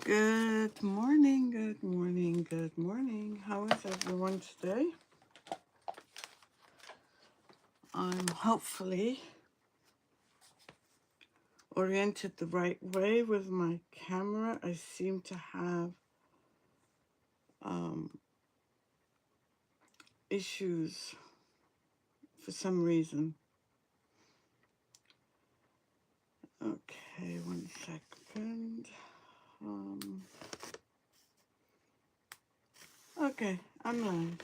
Good morning, good morning, good morning. How is everyone today? I'm hopefully oriented the right way with my camera. I seem to have issues for some reason. Okay, 1 second. Okay, I'm live.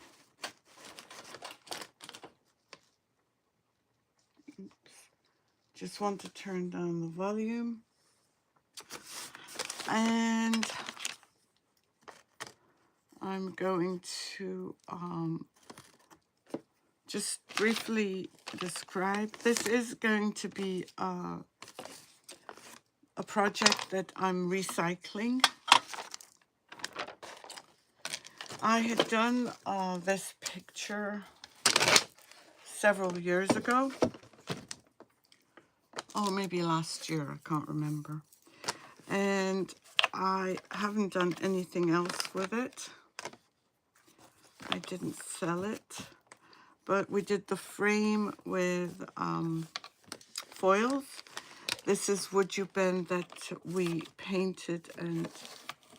Just want to turn down the volume. And I'm going to just briefly describe. This is going to be a project that I'm recycling. I had done this picture several years ago. Oh, maybe last year, I can't remember. And I haven't done anything else with it. I didn't sell it. But we did the frame with foils. This is Would You Bend that we painted and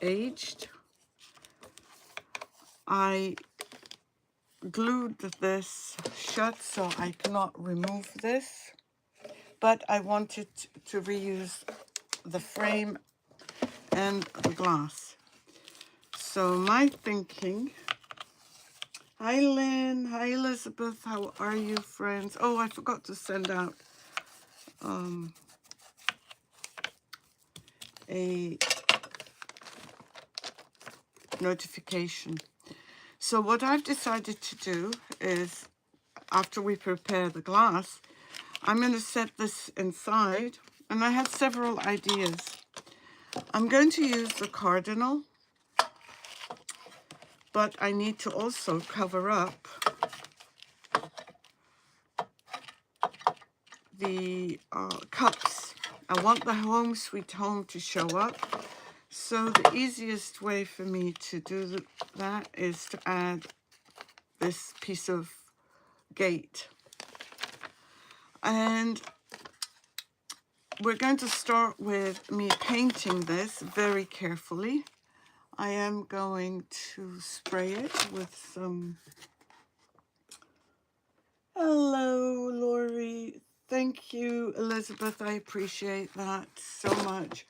aged. I glued this shut so I cannot remove this, but I wanted to reuse the frame and the glass. So my thinking, hi Lynn, hi Elizabeth, how are you friends? Oh, I forgot to send out a notification. So what I've decided to do is, after we prepare the glass, I'm going to set this inside, and I have several ideas. I'm going to use the Cardinal, but I need to also cover up the cups. I want the Home Sweet Home to show up. So the easiest way for me to do that is to add this piece of gate. And we're going to start with me painting this very carefully. I am going to spray it with some... Hello, Lori. Thank you, Elizabeth. I appreciate that so much.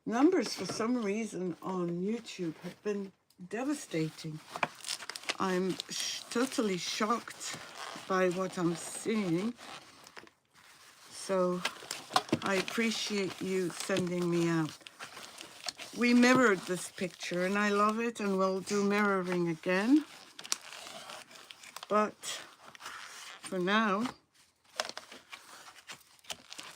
Numbers, for some reason, on YouTube have been devastating. I'm totally shocked by what I'm seeing. So I appreciate you sending me out. We mirrored this picture and I love it, and we'll do mirroring again. But for now,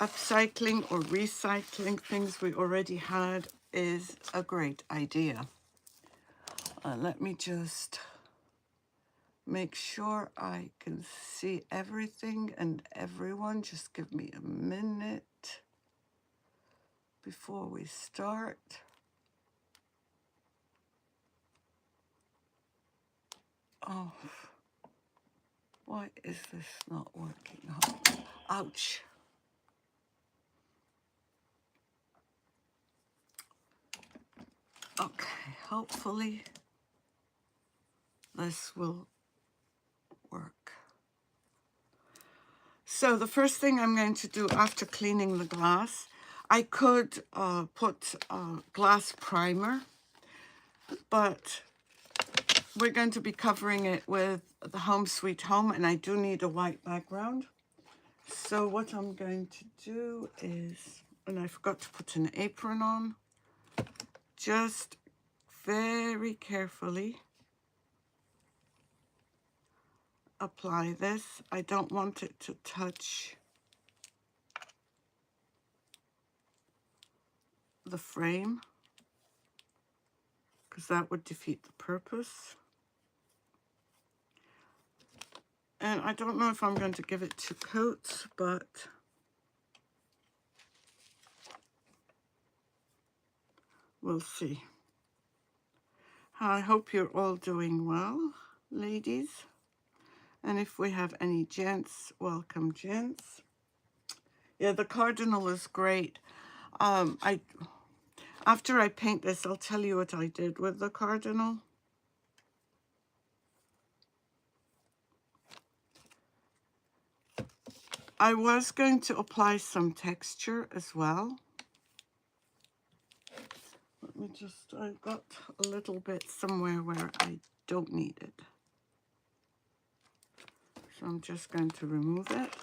upcycling or recycling things we already had is a great idea. Let me just make sure I can see everything and everyone. Just give me a minute before we start. Oh, why is this not working? Oh, ouch. Okay, hopefully this will work. So the first thing I'm going to do after cleaning the glass, I could put glass primer, but we're going to be covering it with the Home Sweet Home, and I do need a white background. So what I'm going to do is, and I forgot to put an apron on, just very carefully apply this. I don't want it to touch the frame, because that would defeat the purpose. And I don't know if I'm going to give it 2 coats, but we'll see. I hope you're all doing well, ladies. And if we have any gents, welcome, gents. Yeah, the Cardinal is great. After I paint this, I'll tell you what I did with the Cardinal. I was going to apply some texture as well. Let me just, I've got a little bit somewhere where I don't need it. So I'm just going to remove it.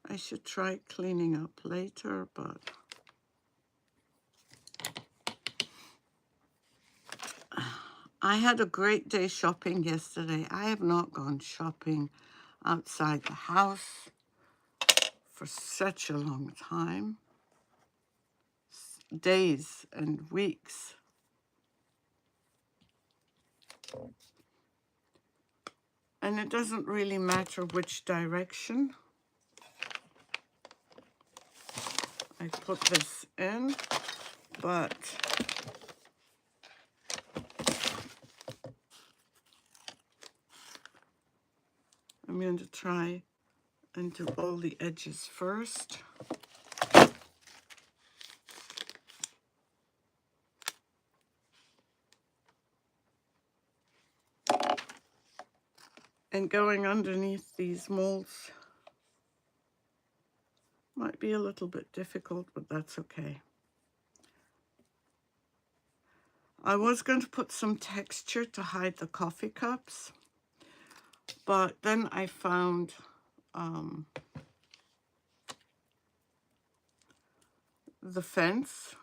I should try cleaning up later, but I had a great day shopping yesterday. I have not gone shopping outside the house for such a long time. Days and weeks. And it doesn't really matter which direction I put this in, but I'm going to try and do all the edges first. And going underneath these molds might be a little bit difficult, but that's okay. I was going to put some texture to hide the coffee cups, but then I found the fence.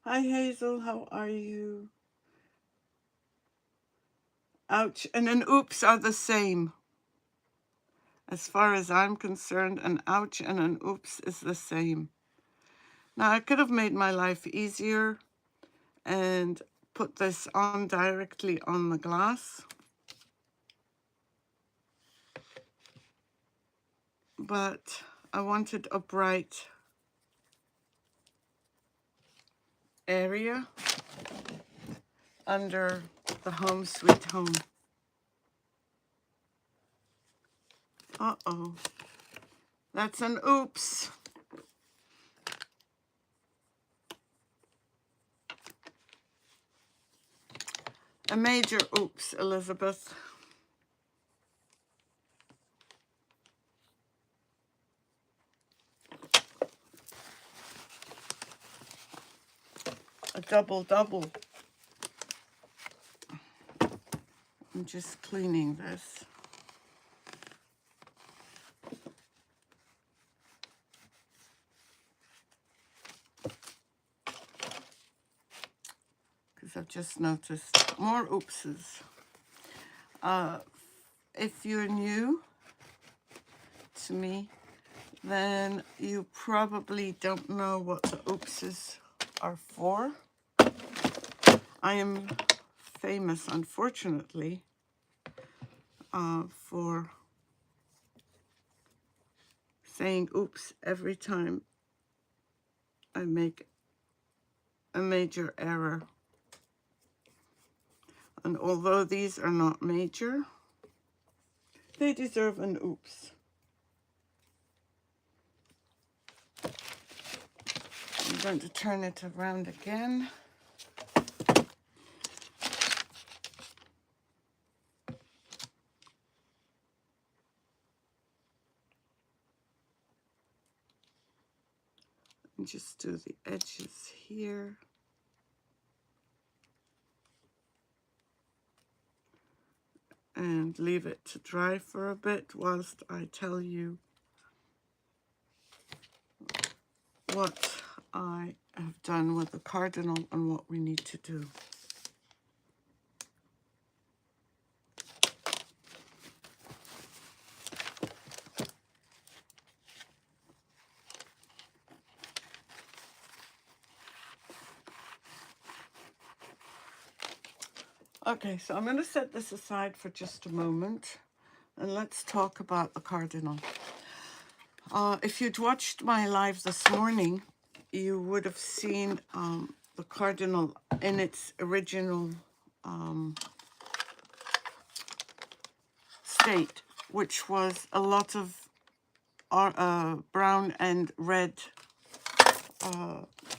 Hi Hazel, how are you? Ouch, and an oops are the same. As far as I'm concerned, an ouch and an oops is the same. Now I could have made my life easier and put this on directly on the glass. But I wanted a bright area under the Home Sweet Home. Uh-oh. That's an oops. A major oops, Elizabeth. A double. I'm just cleaning this. Because I've just noticed more oopses. If you're new to me, then you probably don't know what the oopses are for. I am famous, unfortunately, for saying oops every time I make a major error. And although these are not major, they deserve an oops. I'm going to turn it around again. And just do the edges here. And leave it to dry for a bit whilst I tell you what I have done with the Cardinal and what we need to do. Okay, so I'm going to set this aside for just a moment and let's talk about the Cardinal. If you'd watched my live this morning, you would have seen the Cardinal in its original state, which was a lot of brown and red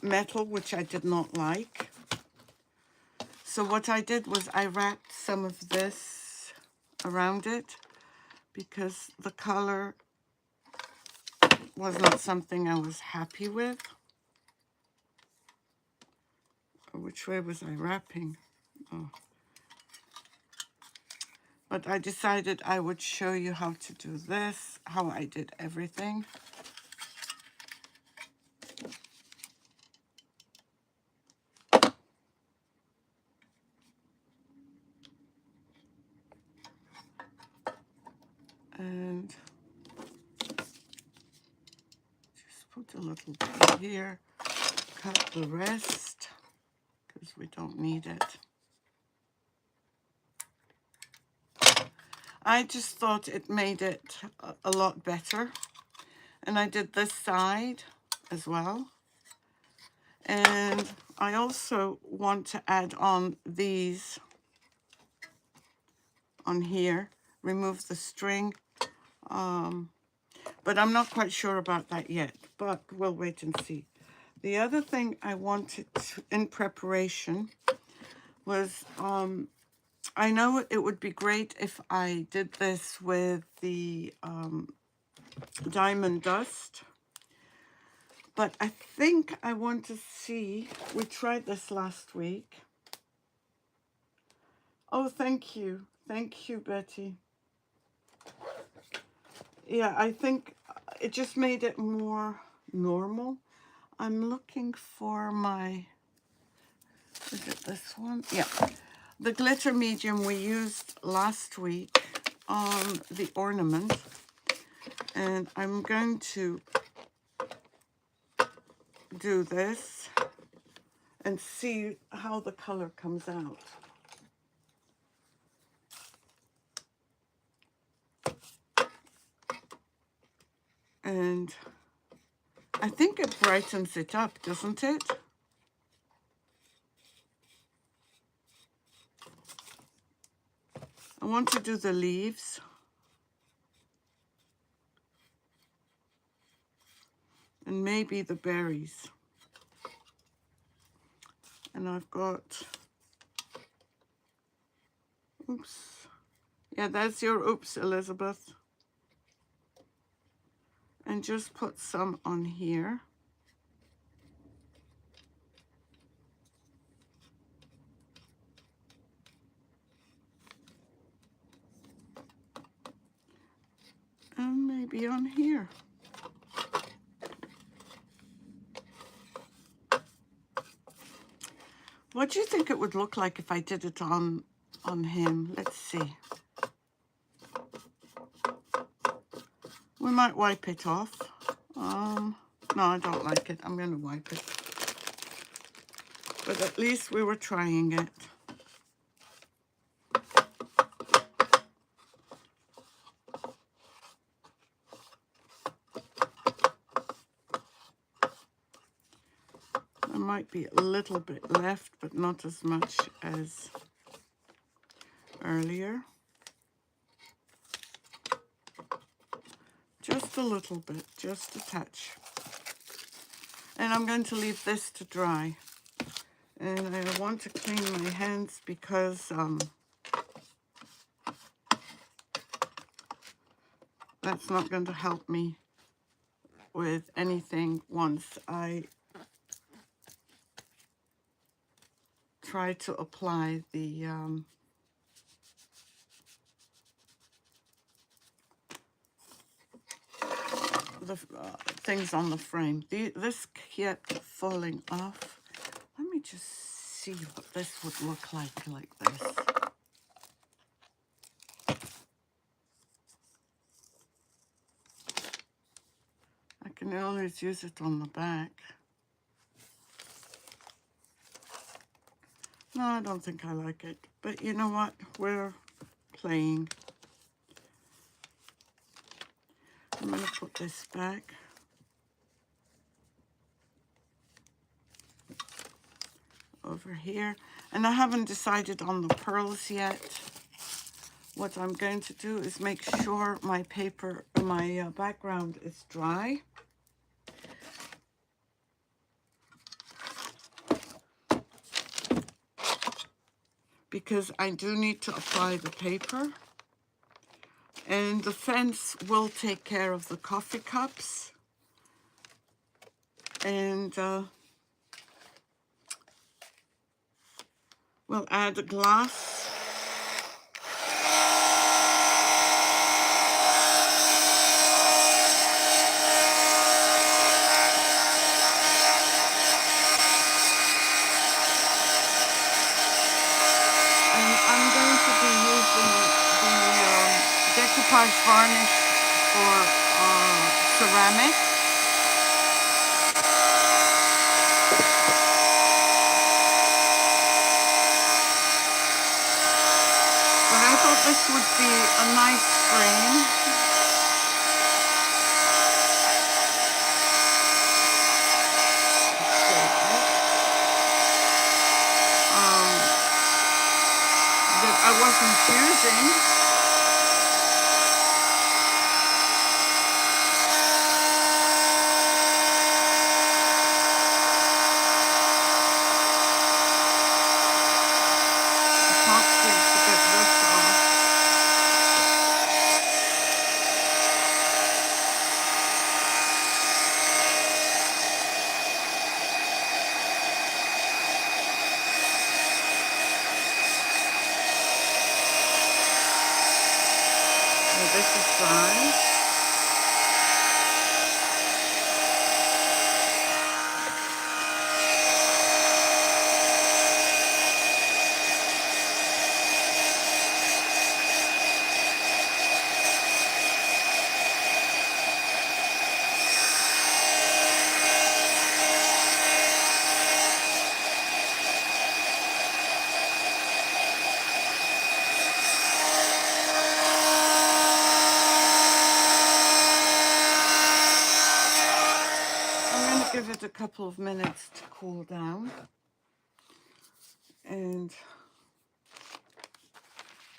metal, which I did not like. So what I did was I wrapped some of this around it because the color was not something I was happy with. Which way was I wrapping? Oh. But I decided I would show you how to do this, how I did everything. And just put a little bit here, cut the rest because we don't need it. I just thought it made it a lot better. And I did this side as well. And I also want to add on these on here, remove the string. But I'm not quite sure about that yet, but we'll wait and see. The other thing I wanted to, in preparation was, I know it would be great if I did this with the diamond dust, but I think I want to see, we tried this last week. Oh, thank you, Betty. Yeah, I think it just made it more normal. I'm looking for my, is it this one? Yeah, the glitter medium we used last week on the ornament. And I'm going to do this and see how the color comes out. And I think it brightens it up, doesn't it? I want to do the leaves. And maybe the berries. And I've got, oops. Yeah, that's your oops, Elizabeth. And just put some on here. And maybe on here. What do you think it would look like if I did it on him? Let's see. We might wipe it off. No, I don't like it. I'm going to wipe it. But at least we were trying it. There might be a little bit left, but not as much as earlier. Just a little bit, just a touch. And I'm going to leave this to dry. And I want to clean my hands because that's not going to help me with anything once I try to apply the things on the frame. This kept falling off. Let me just see what this would look like this. I can always use it on the back. No, I don't think I like it. But you know what? We're playing. I'm going to put this back. Over here. And I haven't decided on the pearls yet. What I'm going to do is make sure my paper, my background is dry. Because I do need to apply the paper. And the fence will take care of the coffee cups. And we'll add a glass. Decoupage varnish for ceramic. But I thought this would be a nice frame. That I wasn't using. This is dry. Give it a couple of minutes to cool down. And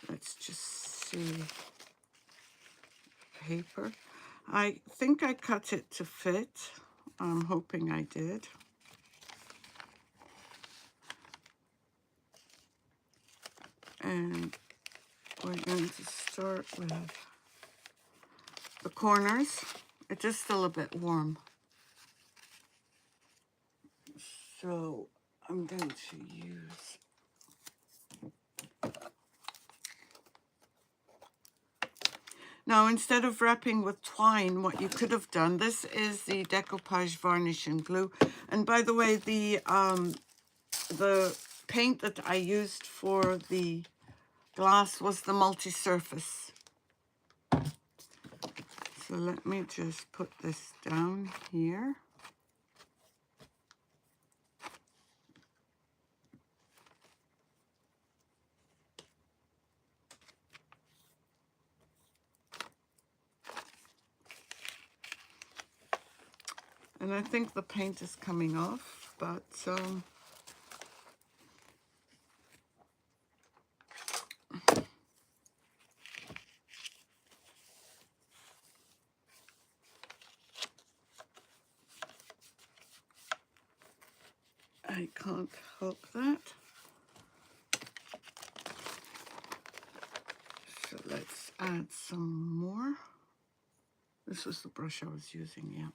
let's just see paper. I think I cut it to fit. I'm hoping I did. And we're going to start with the corners. It is still a bit warm. So I'm going to use now, instead of wrapping with twine, what you could have done, this is the Decoupage varnish and glue. And by the way, the paint that I used for the glass was the multi-surface. So let me just put this down here. And I think the paint is coming off, but I can't help that. So let's add some more. This was the brush I was using, yeah.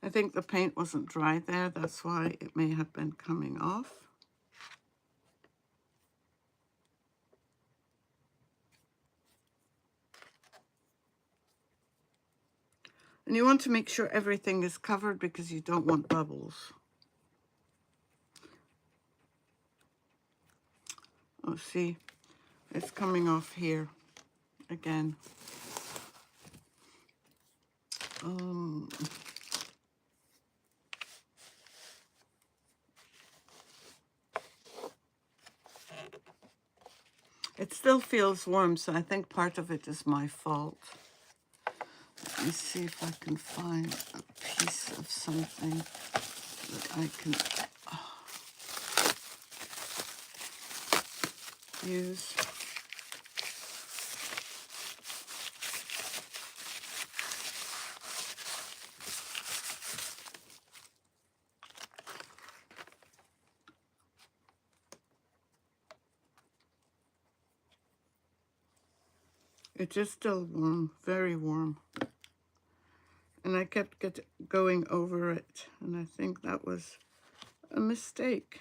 I think the paint wasn't dry there, that's why it may have been coming off. And you want to make sure everything is covered because you don't want bubbles. Oh, see, it's coming off here again. It still feels warm, so I think part of it is my fault. Let me see if I can find a piece of something that I can use. It is still warm, very warm. And I kept going over it, and I think that was a mistake.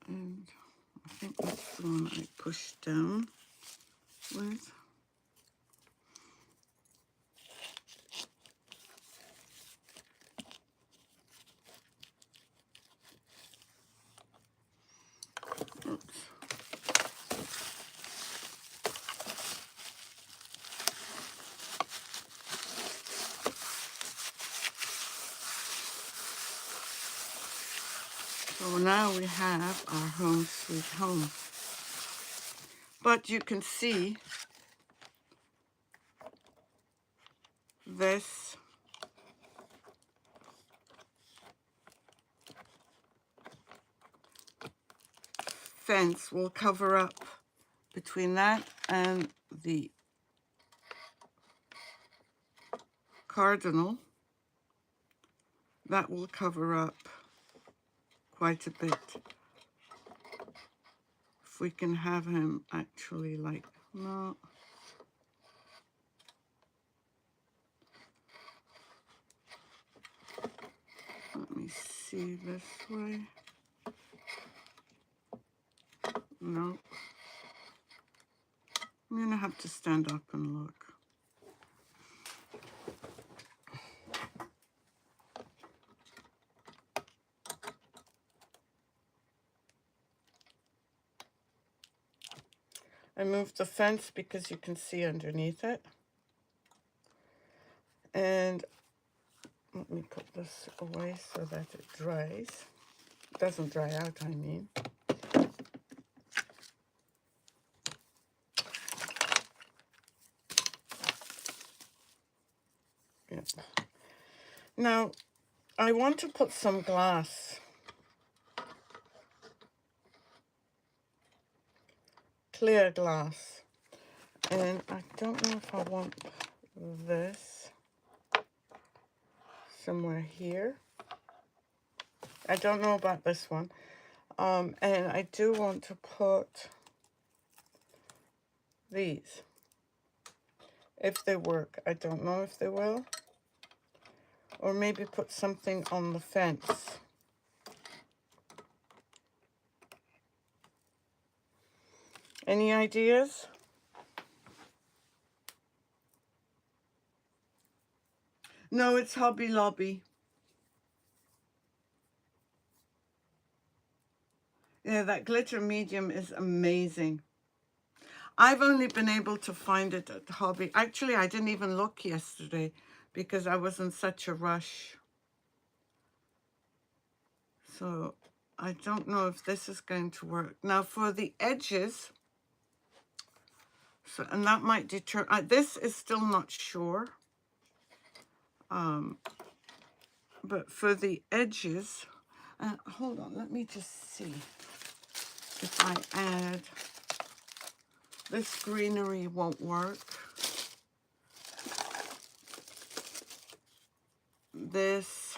And I think that's the one I pushed down with. Oops. So now we have our home sweet home. But you can see this fence will cover up between that and the Cardinal. That will cover up quite a bit. If we can have him actually like, no. Let me see this way. No. I'm gonna have to stand up and look. I moved the fence because you can see underneath it. And let me put this away so that it dries. It doesn't dry out, I mean. Yeah. Now, I want to put some glass. Clear glass. And I don't know if I want this somewhere here. I don't know about this one. And I do want to put these. If they work. I don't know if they will. Or maybe put something on the fence. Any ideas? No, it's Hobby Lobby. Yeah, that glitter medium is amazing. I've only been able to find it at Hobby. Actually, I didn't even look yesterday because I was in such a rush. So I don't know if this is going to work. Now for the edges, so, and that might deter, this is still not sure. But for the edges, hold on, let me just see if I add, this greenery won't work. This,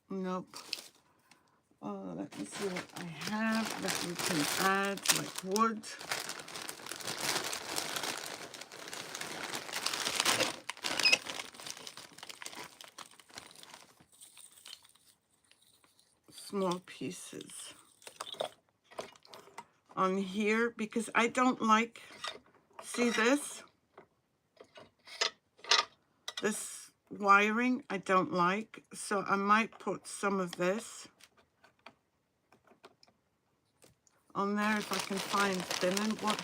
nope. Let me see what I have that we can add, like wood. Small pieces on here because I don't like, see this? This wiring I don't like, so I might put some of this on there if I can find thin ones.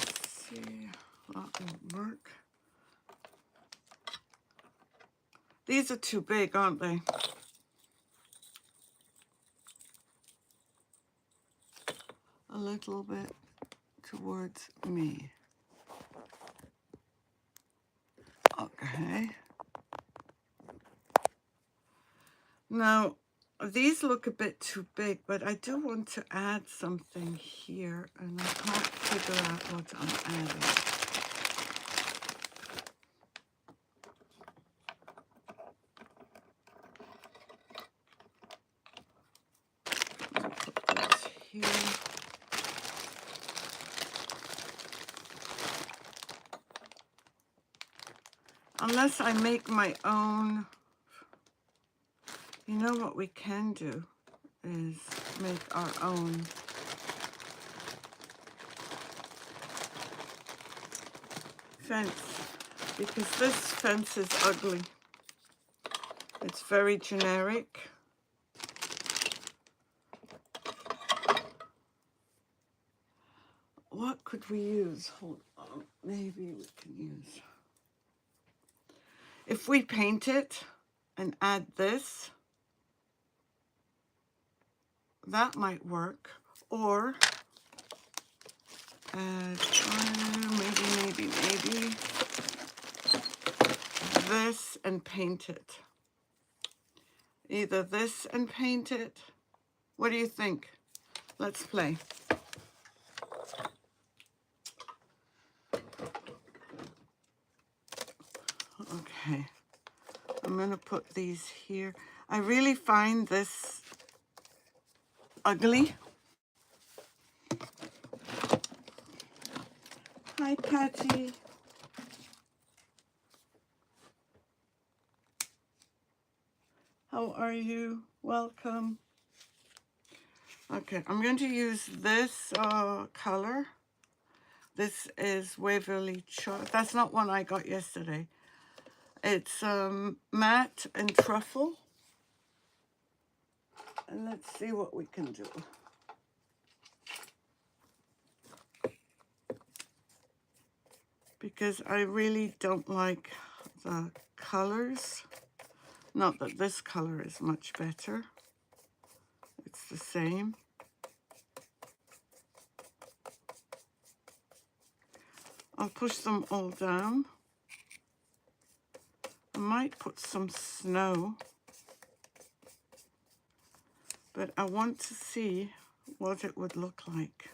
Let's see, that won't work. These are too big, aren't they? A little bit towards me. Okay. Now, these look a bit too big, but I do want to add something here, and I can't figure out what I'm adding. I'll put this here. Unless I make my own, you know what we can do is make our own fence, because this fence is ugly. It's very generic. What could we use? Hold on, maybe we can use, if we paint it and add this, that might work. Or maybe this and paint it. Either this and paint it. What do you think? Let's play. Okay, I'm gonna put these here. I really find this ugly. Hi, Patty. How are you? Welcome. Okay, I'm going to use this color. This is Waverly Chalk. That's not one I got yesterday. It's matte and truffle. And let's see what we can do. Because I really don't like the colors. Not that this color is much better. It's the same. I'll push them all down. I might put some snow. But I want to see what it would look like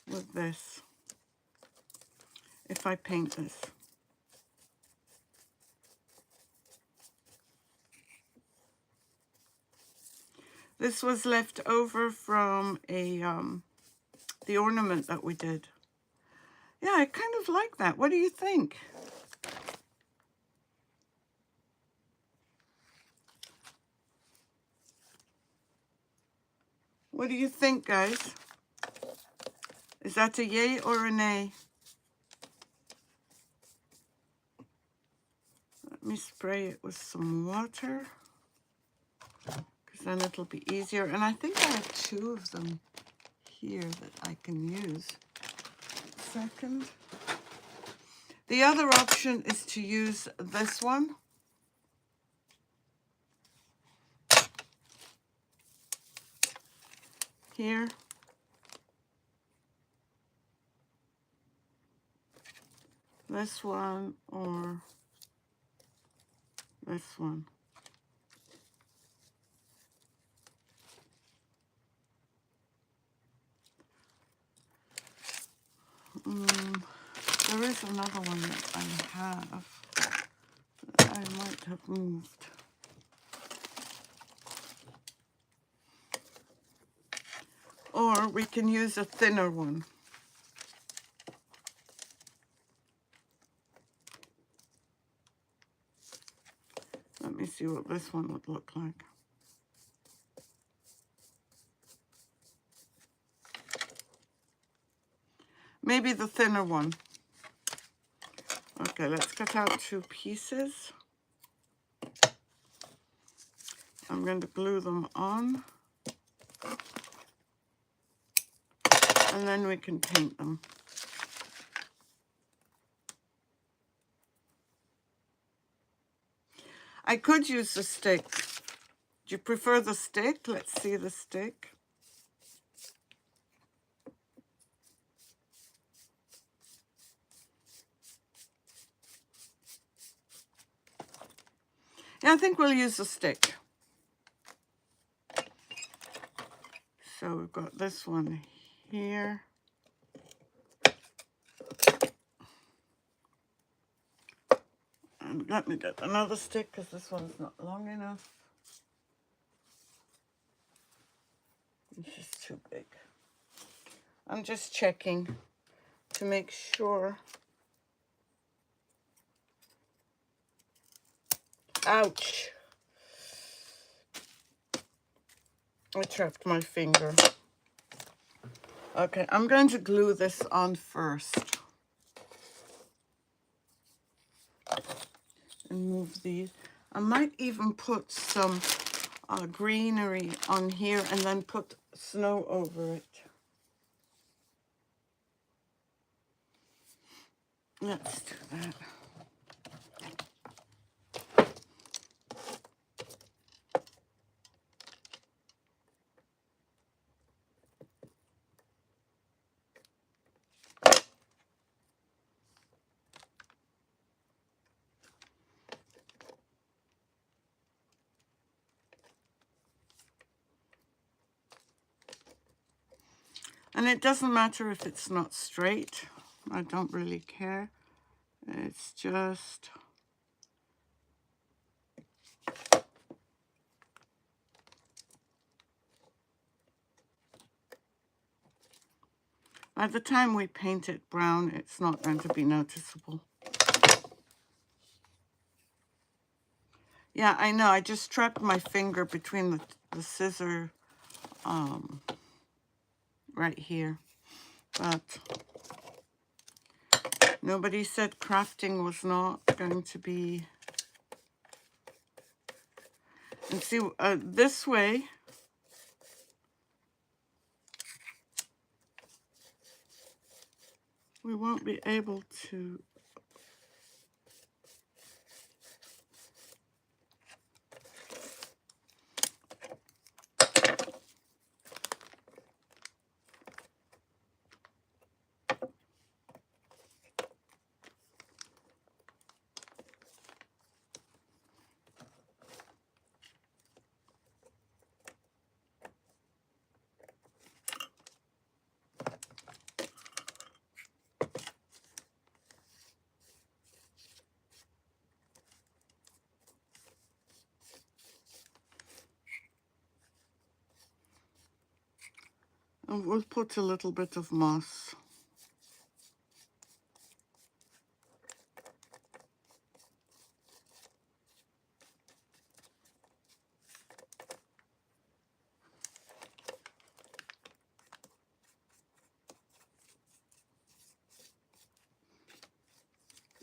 with this, if I paint this. This was left over from the ornament that we did. Yeah, I kind of like that. What do you think? What do you think, guys? Is that a yay or a nay? Let me spray it with some water, because then it'll be easier. And I think I have two of them here that I can use. Second. The other option is to use this one. Here. This one or this one. There is another one that I have that I might have moved. Or we can use a thinner one. Let me see what this one would look like. Maybe the thinner one. Okay, let's cut out 2 pieces. I'm going to glue them on. And then we can paint them. I could use the stick. Do you prefer the stick? Let's see the stick. Yeah, I think we'll use the stick. So we've got this one here. And let me get another stick because this one's not long enough. This is too big. I'm just checking to make sure. Ouch! I trapped my finger. Okay, I'm going to glue this on first. And move these. I might even put some greenery on here and then put snow over it. Let's do that. And it doesn't matter if it's not straight. I don't really care. It's just... by the time we paint it brown, it's not going to be noticeable. Yeah, I know. I just trapped my finger between the scissor right here. But nobody said crafting was not going to be... and see, this way, we won't be able to... and we'll put a little bit of moss.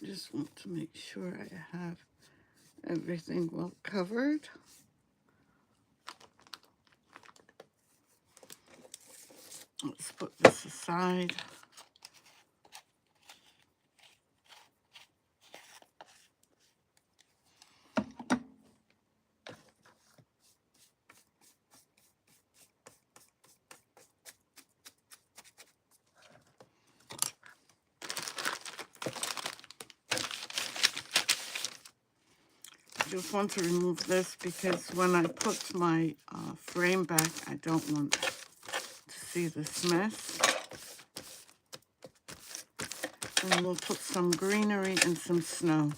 Just want to make sure I have everything well covered. Let's put this aside. I just want to remove this because when I put my frame back, I don't want to see this mess. And we'll put some greenery and some snow.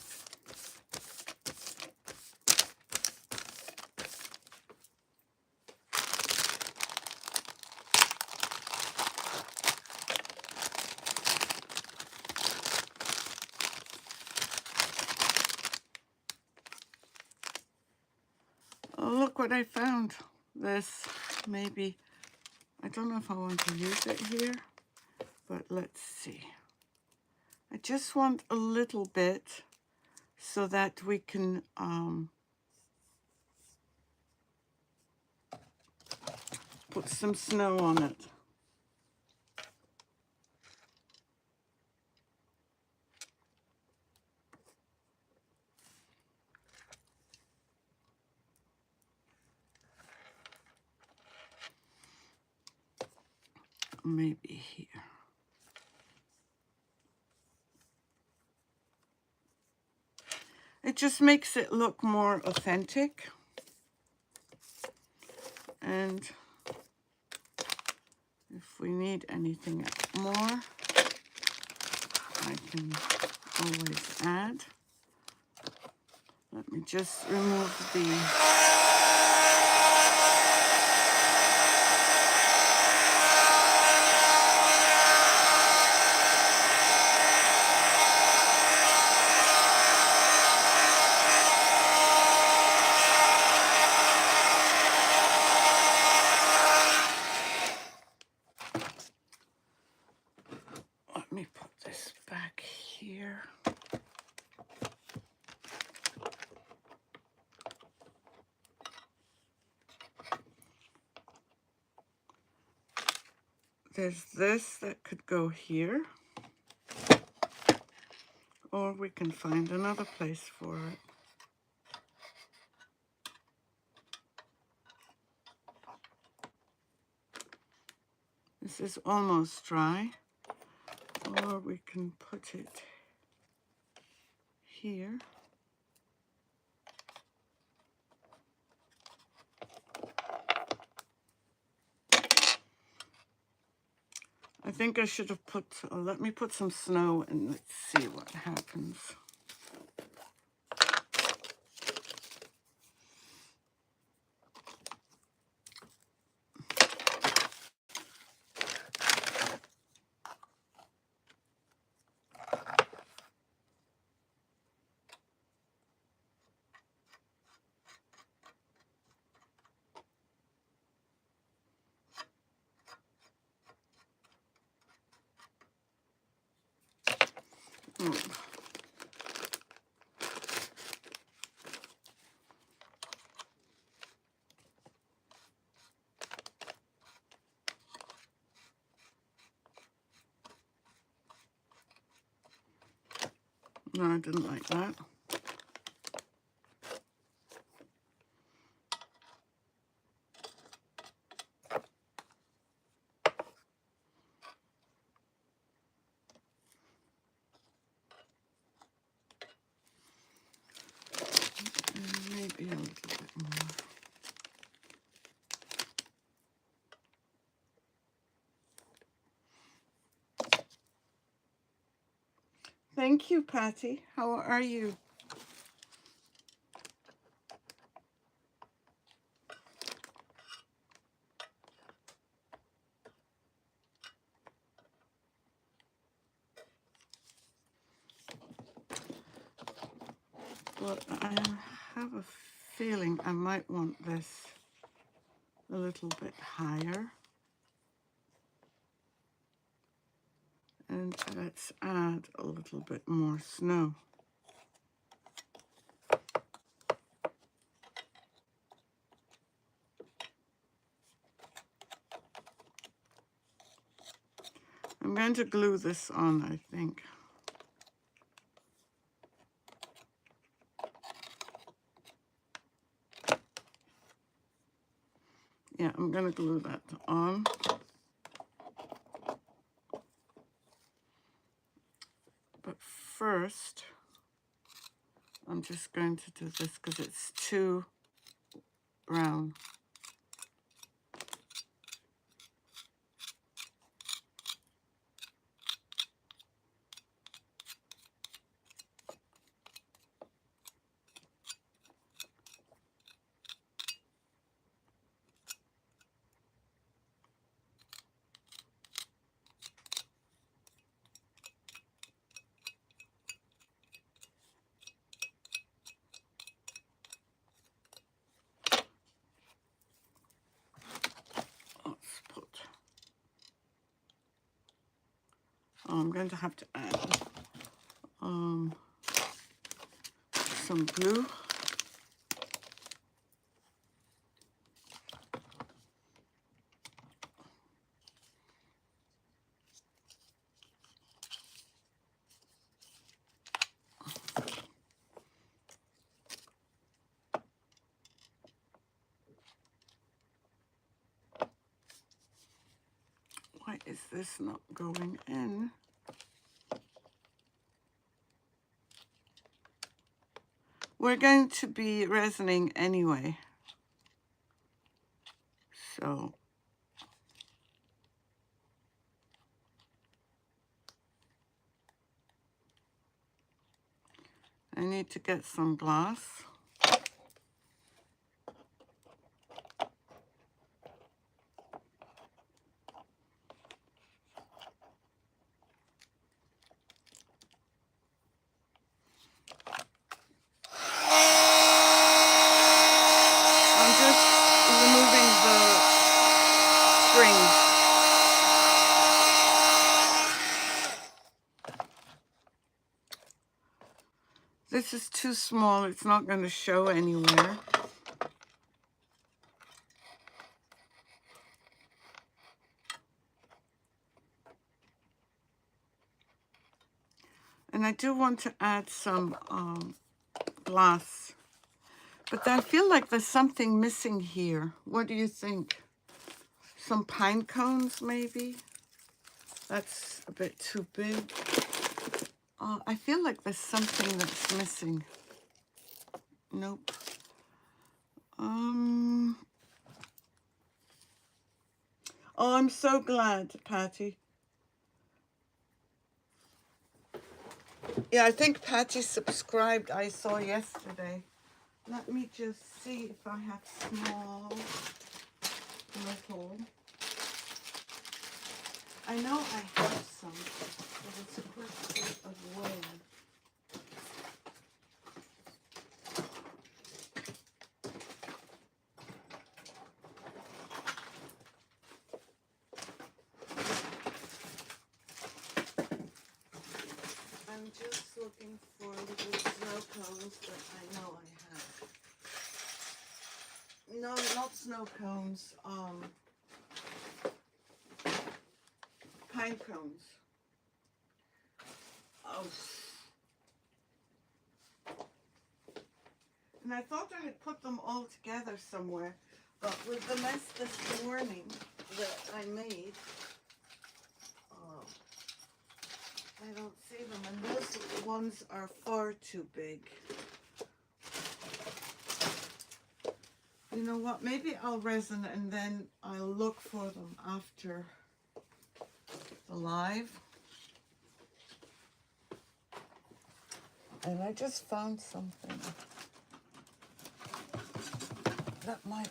look what I found. This, maybe, I don't know if I want to use it here, but let's see. I just want a little bit so that we can put some snow on it. Maybe here. It just makes it look more authentic. And if we need anything more, I can always add. Let me just remove the let me put this back here. There's this that could go here, or we can find another place for it. This is almost dry, or we can put it here. I think I should have put, let me put some snow and let's see what happens. No, I didn't like that. Maybe a little bit more. Thank you, Patty. How are you? But I have a feeling I might want this a little bit higher. And let's add a little bit more snow. I'm going to glue this on, I think. Yeah, I'm going to glue that on. But first, I'm just going to do this because it's too brown. I'm going to have to add some glue. Why is this not going in? We're going to be resining anyway. So I need to get some glass. I'm just removing the springs. This is too small, it's not going to show anywhere. And I do want to add some glass. But I feel like there's something missing here. What do you think? Some pine cones, maybe? That's a bit too big. I feel like there's something that's missing. Nope. Oh, I'm so glad, Patty. Yeah, I think Patty subscribed, I saw yesterday. Let me just see if I have small, little. I know I have some, but it's a question of where. I'm just looking for little snow cones that I know I have. No, not snow cones, pine cones. Oh. And I thought I had put them all together somewhere, but with the mess this morning that I made, I don't see them, and those ones are far too big. You know what, maybe I'll resin and then I'll look for them after the live. And I just found something that might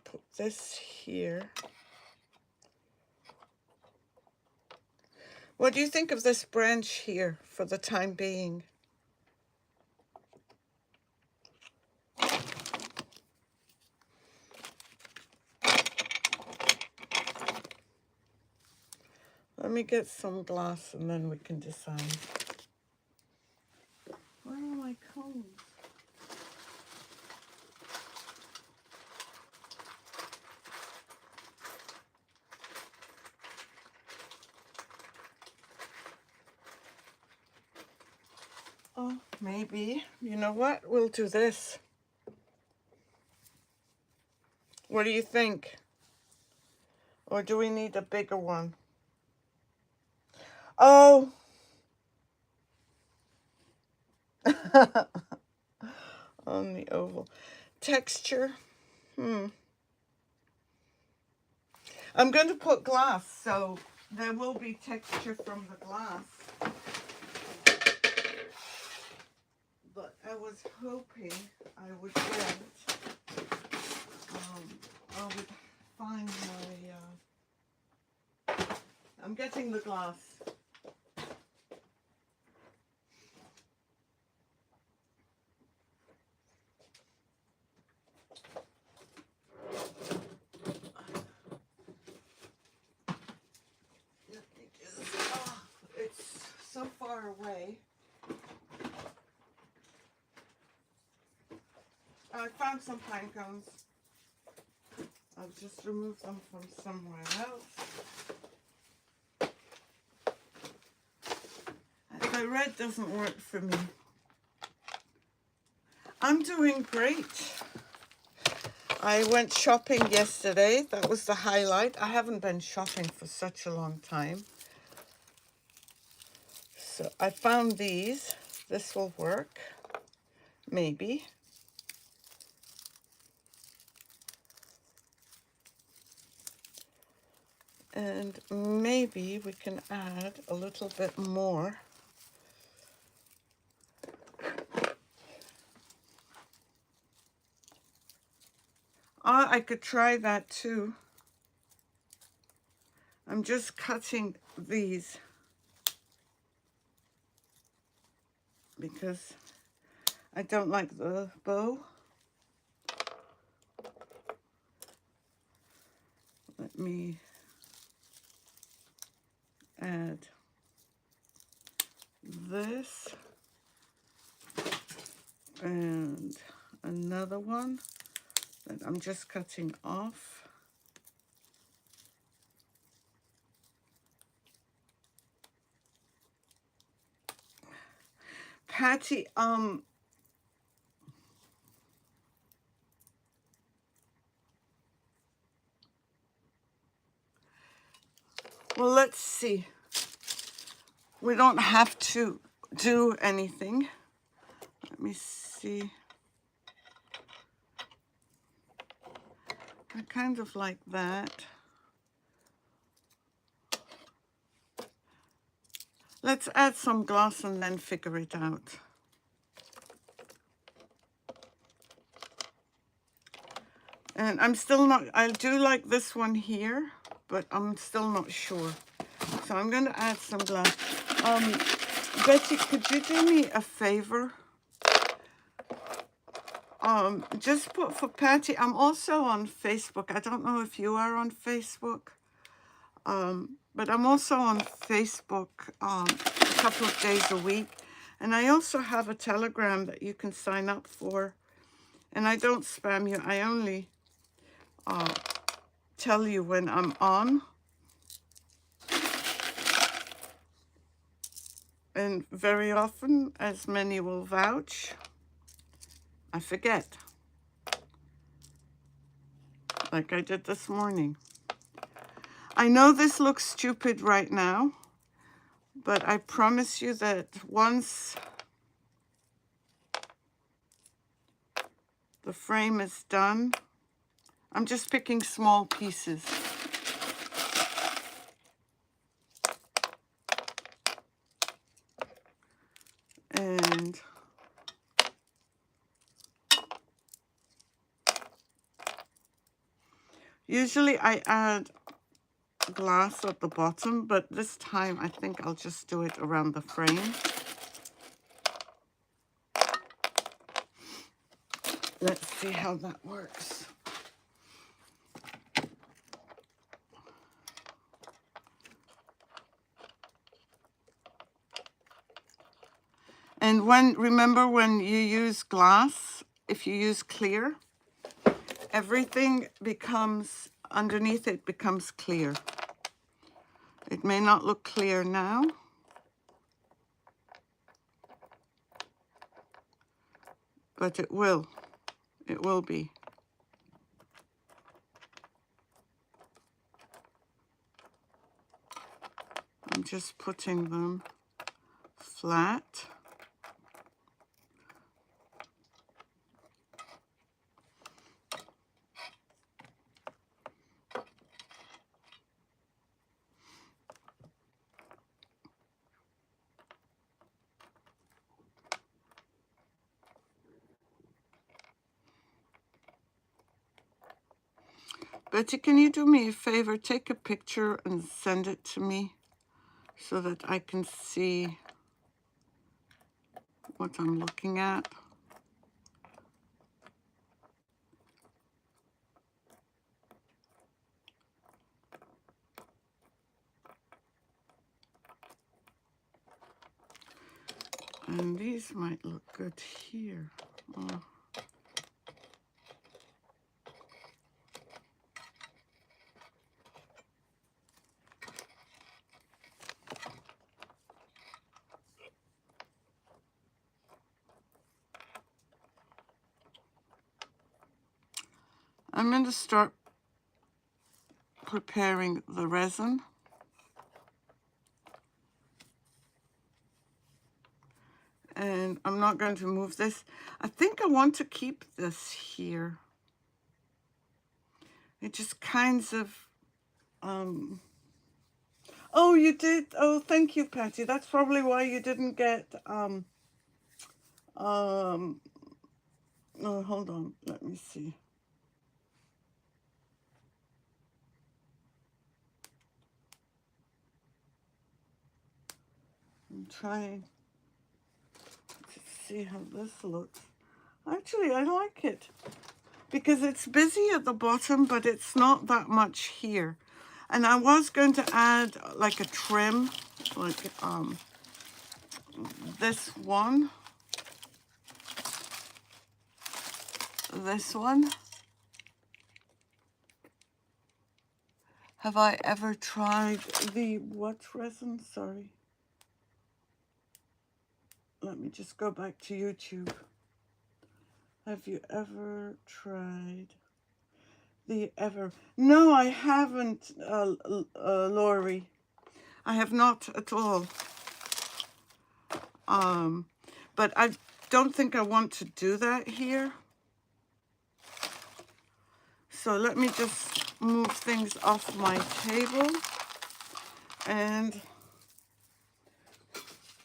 put this here. What do you think of this branch here for the time being? Let me get some glass and then we can decide. Where are my cones? Oh, maybe. You know what? We'll do this. What do you think? Or do we need a bigger one? Oh! On the oval. Texture. I'm going to put glass, so there will be texture from the glass. But I was hoping I would I would find my, I'm getting the glass. I found some pine cones. I'll just remove them from somewhere else. The red doesn't work for me. I'm doing great. I went shopping yesterday. That was the highlight. I haven't been shopping for such a long time. So I found these. This will work. Maybe. And maybe we can add a little bit more. I could try that too. I'm just cutting these because I don't like the bow. Let me add this and another one that I'm just cutting off. Patty, well, let's see. We don't have to do anything. Let me see. I kind of like that. Let's add some gloss and then figure it out. And I'm still not, I do like this one here, but I'm still not sure. So I'm going to add some glass. Betty, could you do me a favor? Just put for Patty. I'm also on Facebook. I don't know if you are on Facebook. But I'm also on Facebook a couple of days a week. And I also have a Telegram that you can sign up for. And I don't spam you. I only tell you when I'm on. And very often, as many will vouch, I forget. Like I did this morning. I know this looks stupid right now, but I promise you that once the frame is done, I'm just picking small pieces. And usually I add glass at the bottom, but this time I think I'll just do it around the frame. Let's see how that works. And remember when you use glass, if you use clear, everything becomes, underneath it becomes clear. It may not look clear now, but it will. It will be. I'm just putting them flat. Betty, can you do me a favor? Take a picture and send it to me so that I can see what I'm looking at. And these might look good here. Oh. I'm going to start preparing the resin. And I'm not going to move this. I think I want to keep this here. It just kinds of, oh, you did. Oh, thank you, Patty. That's probably why you didn't get, oh, hold on. Let me see. I'm trying to see how this looks. Actually, I like it because it's busy at the bottom, but it's not that much here. And I was going to add like a trim, like this one, this one. Have I ever tried the what resin? Sorry. Let me just go back to YouTube. Have you ever tried the ever? No, I haven't, Lori. I have not at all. But I don't think I want to do that here. So let me just move things off my table. And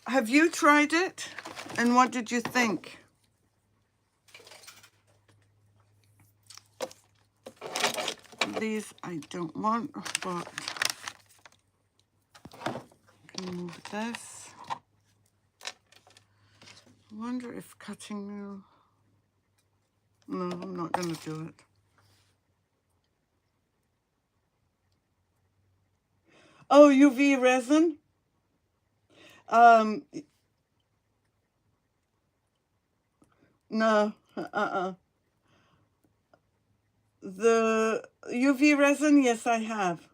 have you tried it? And what did you think? These I don't want, but I can move this. I wonder if cutting, no, I'm not going to do it. Oh, UV resin? No, The UV resin, yes, I have.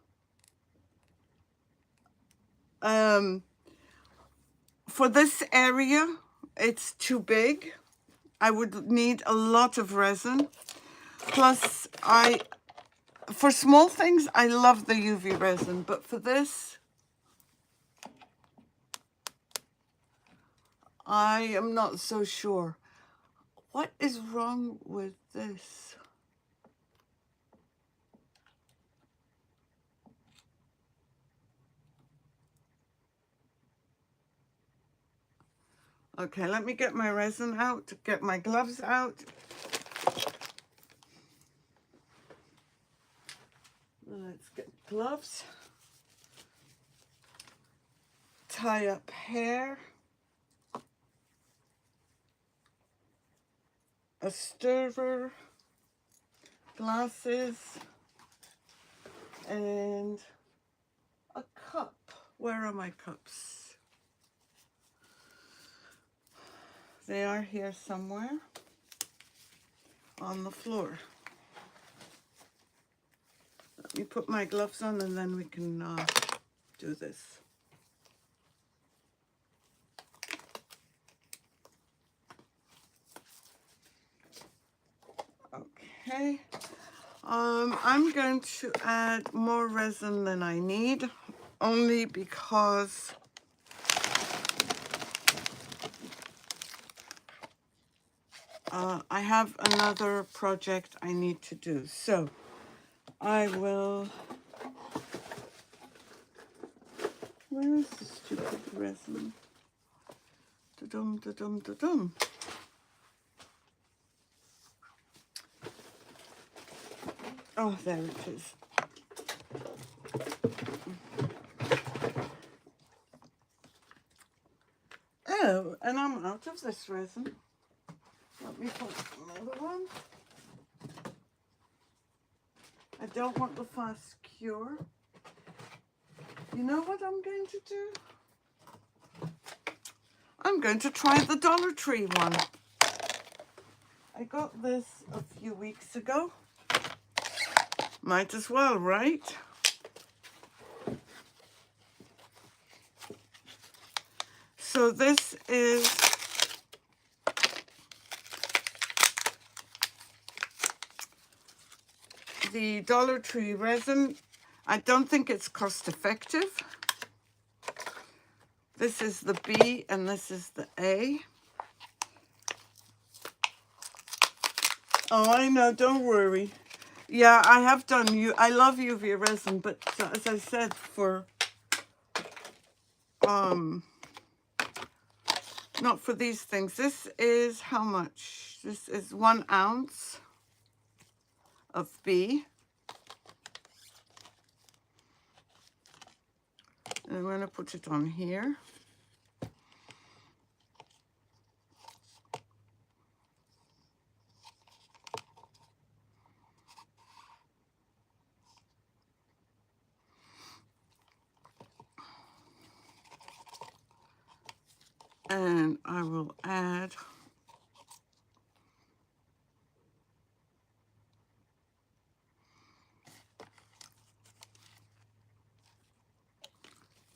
For this area, it's too big. I would need a lot of resin. Plus, for small things, I love the UV resin, but for this, I am not so sure. What is wrong with this? Okay, let me get my resin out, get my gloves out. Let's get gloves. Tie up hair. A stirrer. Glasses. And a cup. Where are my cups? They are here somewhere on the floor. Let me put my gloves on and then we can do this. Okay. I'm going to add more resin than I need, only because I have another project I need to do. So I will, where is the stupid resin? Da-dum, da-dum, da-dum. Oh, there it is. Oh, and I'm out of this resin. Let me put another one. I don't want the fast cure. You know what I'm going to do? I'm going to try the Dollar Tree one. I got this a few weeks ago. Might as well, right? So this is the Dollar Tree resin, I don't think it's cost effective. This is the B and this is the A. Oh, I know, don't worry. Yeah, I have done, I love UV resin, but as I said, for, not for these things. This is how much? This is 1 ounce of B. And I'm going to put it on here. And I will add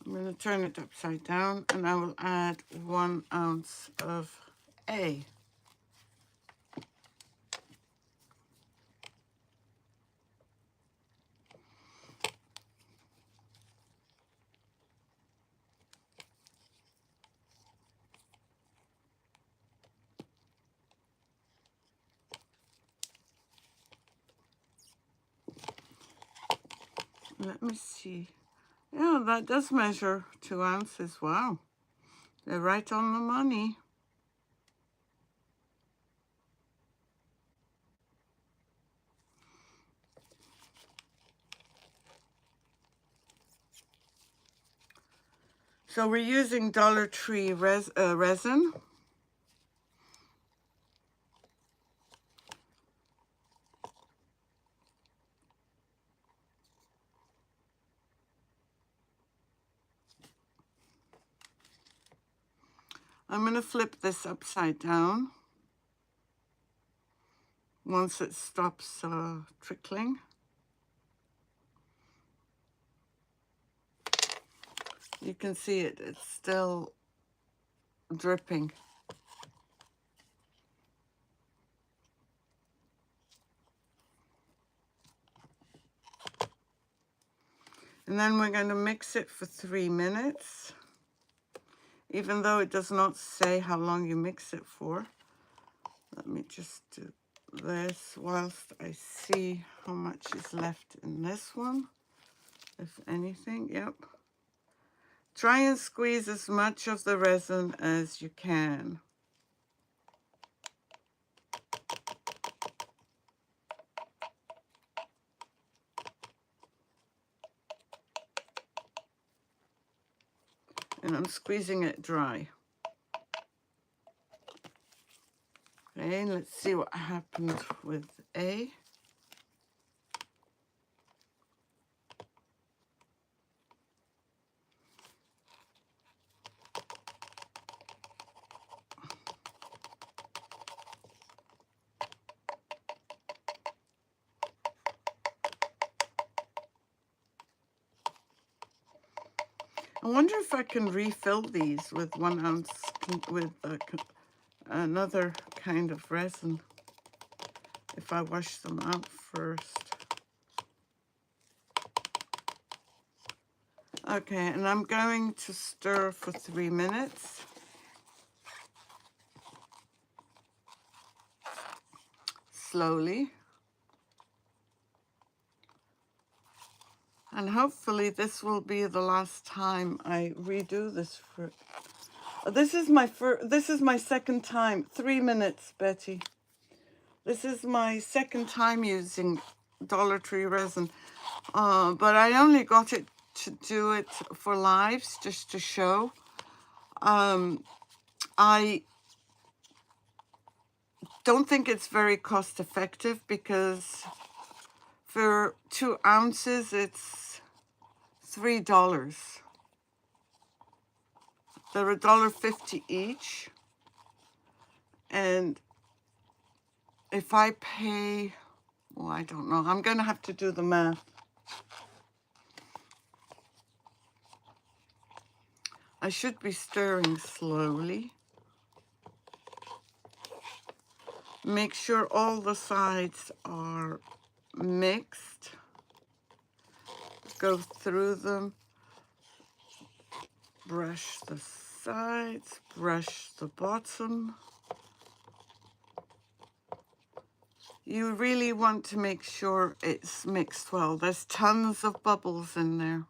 I'm going to turn it upside down and I will add 1 ounce of A. Let me see. Yeah, that does measure 2 ounces. Wow. They're right on the money. So we're using Dollar Tree resin. I'm going to flip this upside down once it stops trickling. You can see it's still dripping. And then we're going to mix it for 3 minutes, even though it does not say how long you mix it for. Let me just do this whilst I see how much is left in this one, if anything. Yep. Try and squeeze as much of the resin as you can. And I'm squeezing it dry. Okay, let's see what happened with A. I wonder if I can refill these with 1 ounce with another kind of resin if I wash them out first. Okay, and I'm going to stir for 3 minutes. Slowly. And hopefully this will be the last time I redo this for. This is my second time. 3 minutes, Betty. This is my second time using Dollar Tree resin. But I only got it to do it for lives, just to show. I don't think it's very cost effective because for 2 ounces, it's $3. They're $1.50 each. And if I pay, well, I don't know. I'm going to have to do the math. I should be stirring slowly. Make sure all the sides are mixed. Go through them, brush the sides, brush the bottom. You really want to make sure it's mixed well. There's tons of bubbles in there.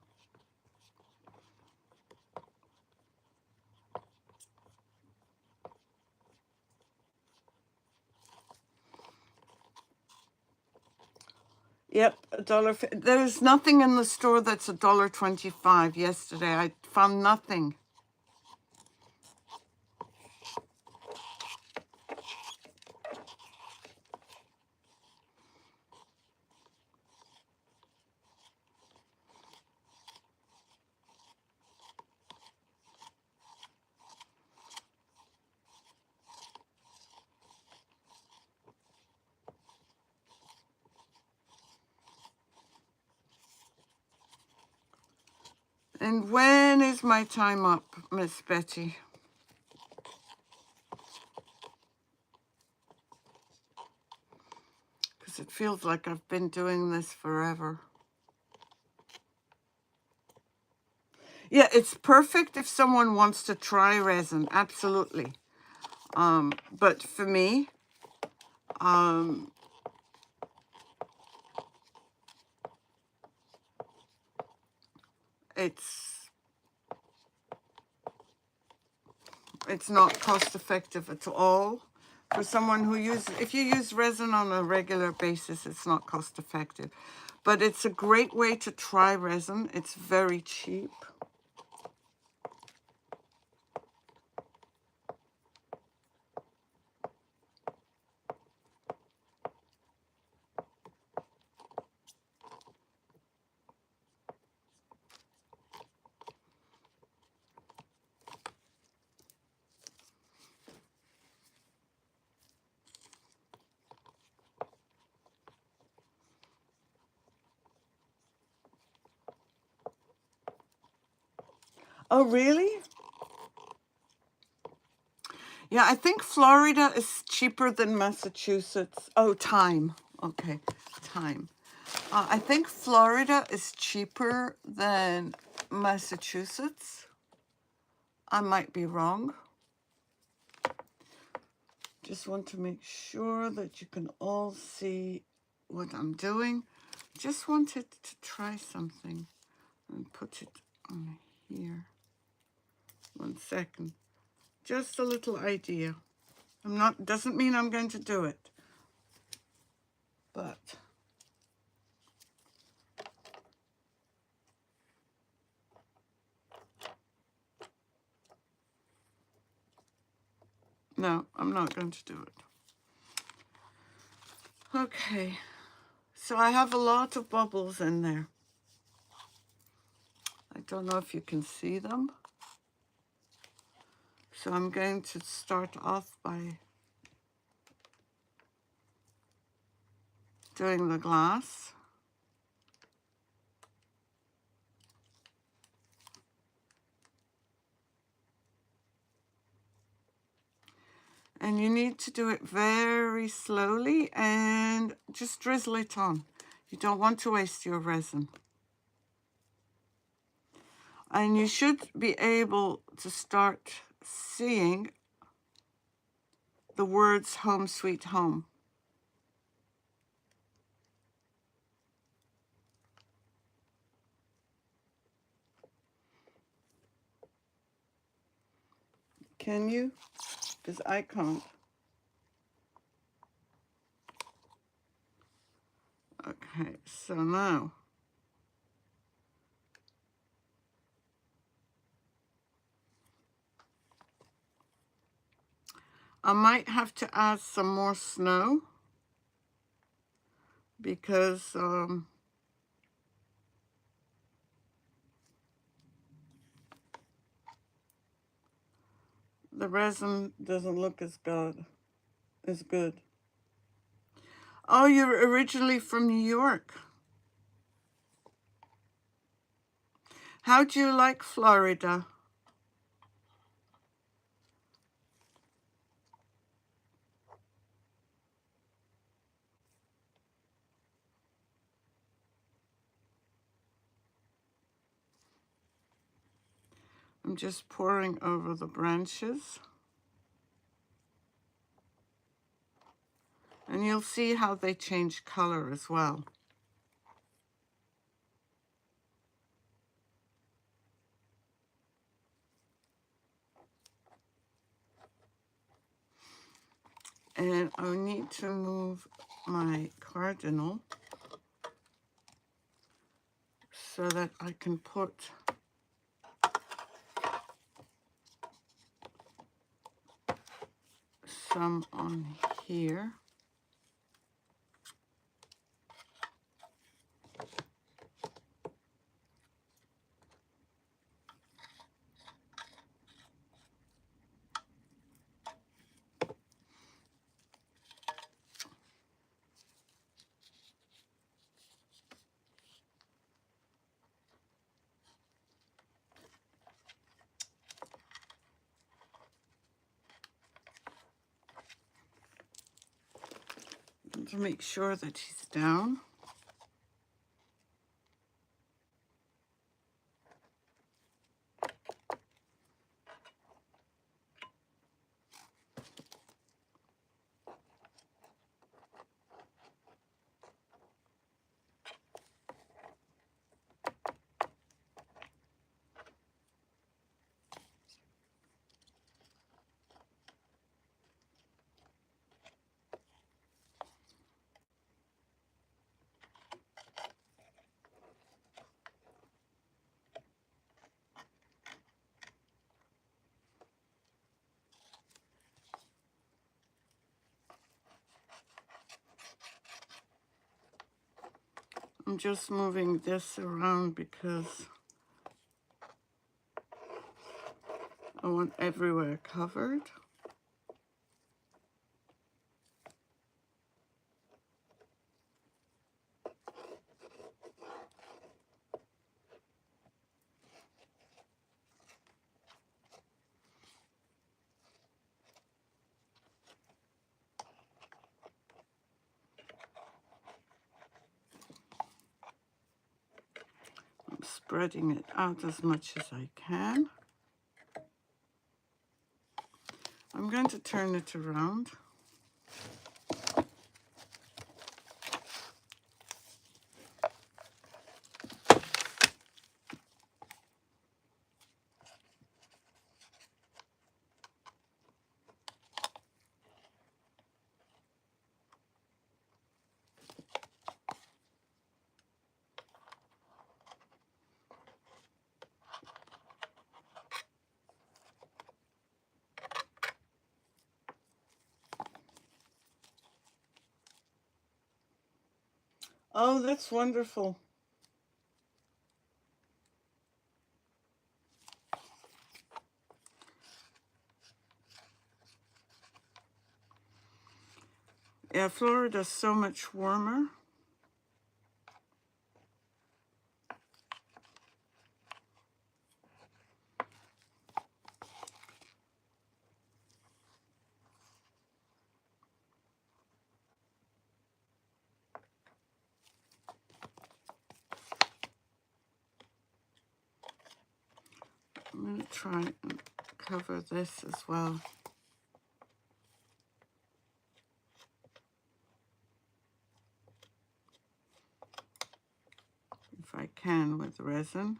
Yep, $1. There's nothing in the store that's $1.25. Yesterday, I found nothing. And when is my time up, Miss Betty? Because it feels like I've been doing this forever. Yeah, it's perfect if someone wants to try resin, absolutely. But for me, it's not cost effective at all. For someone who if you use resin on a regular basis, it's not cost effective. But it's a great way to try resin. It's very cheap. Oh, really? Yeah, I think Florida is cheaper than Massachusetts. Oh, time. Okay, time. I think Florida is cheaper than Massachusetts. I might be wrong. Just want to make sure that you can all see what I'm doing. Just wanted to try something and put it on here. 1 second. Just a little idea. Doesn't mean I'm going to do it. But no, I'm not going to do it. Okay. So I have a lot of bubbles in there. I don't know if you can see them. So I'm going to start off by doing the glass. And you need to do it very slowly and just drizzle it on. You don't want to waste your resin. And you should be able to start seeing the words home sweet home. Can you? Because I can't. Okay, so now I might have to add some more snow because the resin doesn't look as good. Oh, you're originally from New York. How do you like Florida? I'm just pouring over the branches. And you'll see how they change color as well. And I need to move my Cardinal so that I can put some on here. To make sure that he's down. I'm just moving this around because I want everywhere covered. I'm spreading it out as much as I can. I'm going to turn it around. Oh, that's wonderful. Yeah, Florida's so much warmer. I'm going to try and cover this as well. If I can with resin.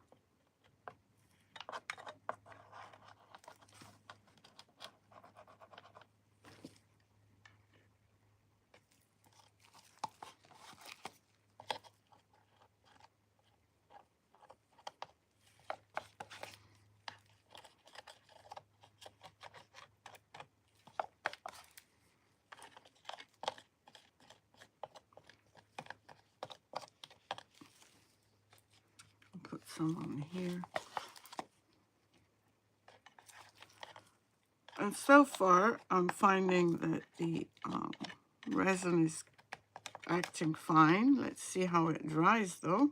Put some on here. And so far, I'm finding that the resin is acting fine. Let's see how it dries though.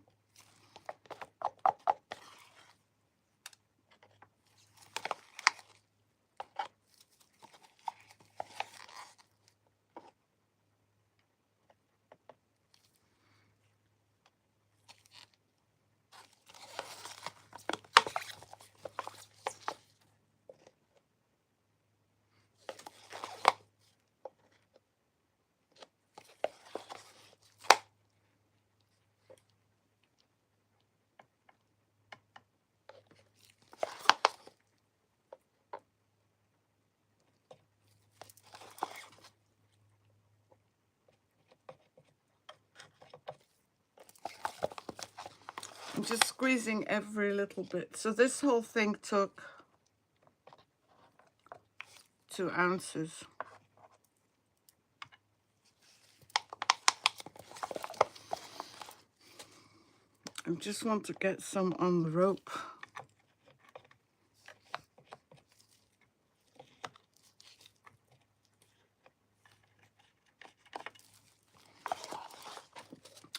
just squeezing every little bit. So this whole thing took 2 ounces. I just want to get some on the rope.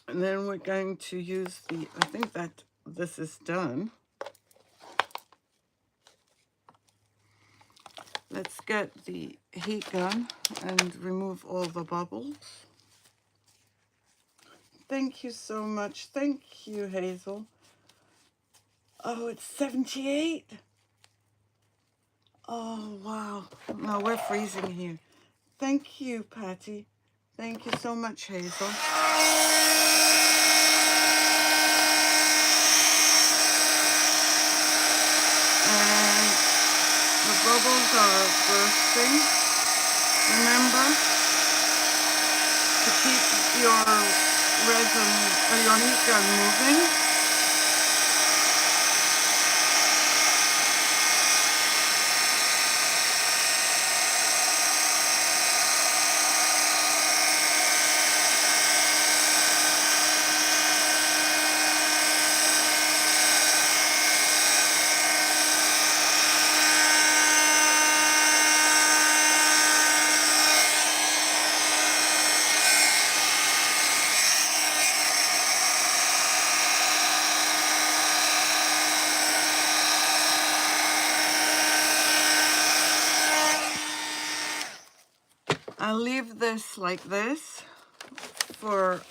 And then we're going to use the, I think that this is done. Let's get the heat gun and remove all the bubbles. Thank you so much. Thank you, Hazel. Oh, it's 78. Oh, wow. No, we're freezing here. Thank you, Patty. Thank you so much, Hazel. And the bubbles are bursting. Remember to keep your resin or your heat gun moving. I'll leave this like this for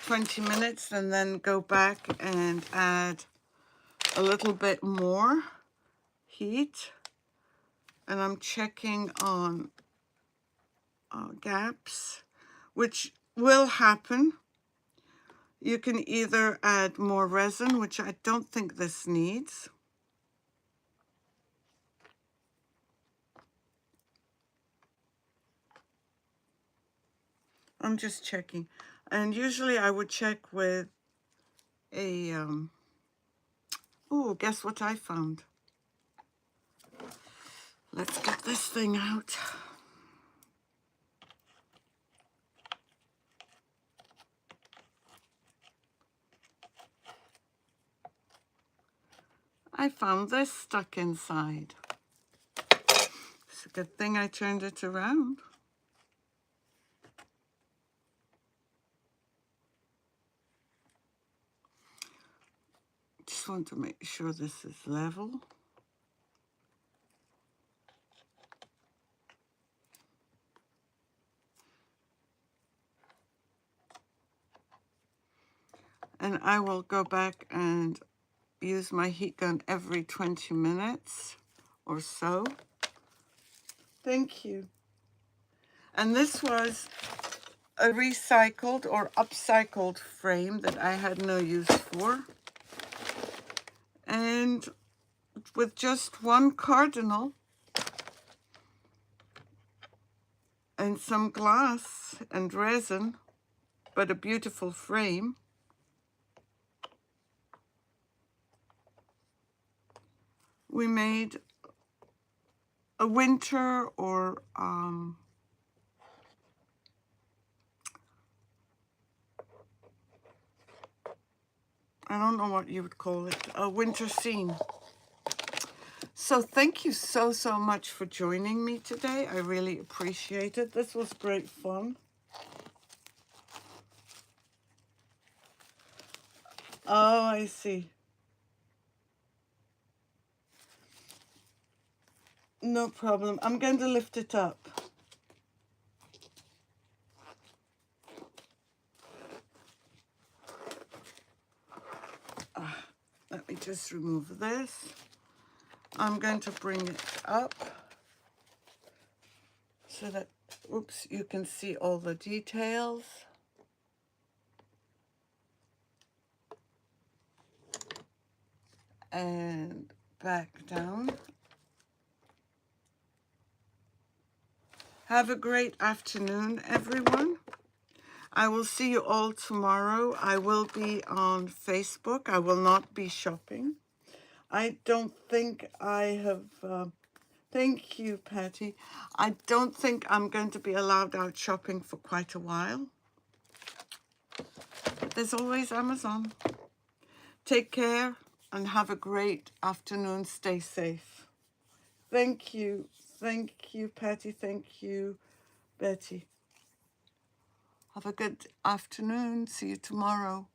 20 minutes and then go back and add a little bit more heat. And I'm checking on gaps, which will happen. You can either add more resin, which I don't think this needs. I'm just checking. And usually I would check with a, oh, guess what I found? Let's get this thing out. I found this stuck inside. It's a good thing I turned it around. Just want to make sure this is level. And I will go back and use my heat gun every 20 minutes or so. Thank you. And this was a recycled or upcycled frame that I had no use for. And with just one Cardinal and some glass and resin, but a beautiful frame, we made a winter or I don't know what you would call it, a winter scene. So thank you so, so much for joining me today. I really appreciate it. This was great fun. Oh, I see. No problem. I'm going to lift it up. Let me just remove this. I'm going to bring it up so that, oops, you can see all the details. And back down. Have a great afternoon, everyone. I will see you all tomorrow. I will be on Facebook. I will not be shopping. I don't think I have... thank you, Patty. I don't think I'm going to be allowed out shopping for quite a while. There's always Amazon. Take care and have a great afternoon. Stay safe. Thank you. Thank you, Patty. Thank you, Betty. Have a good afternoon. See you tomorrow.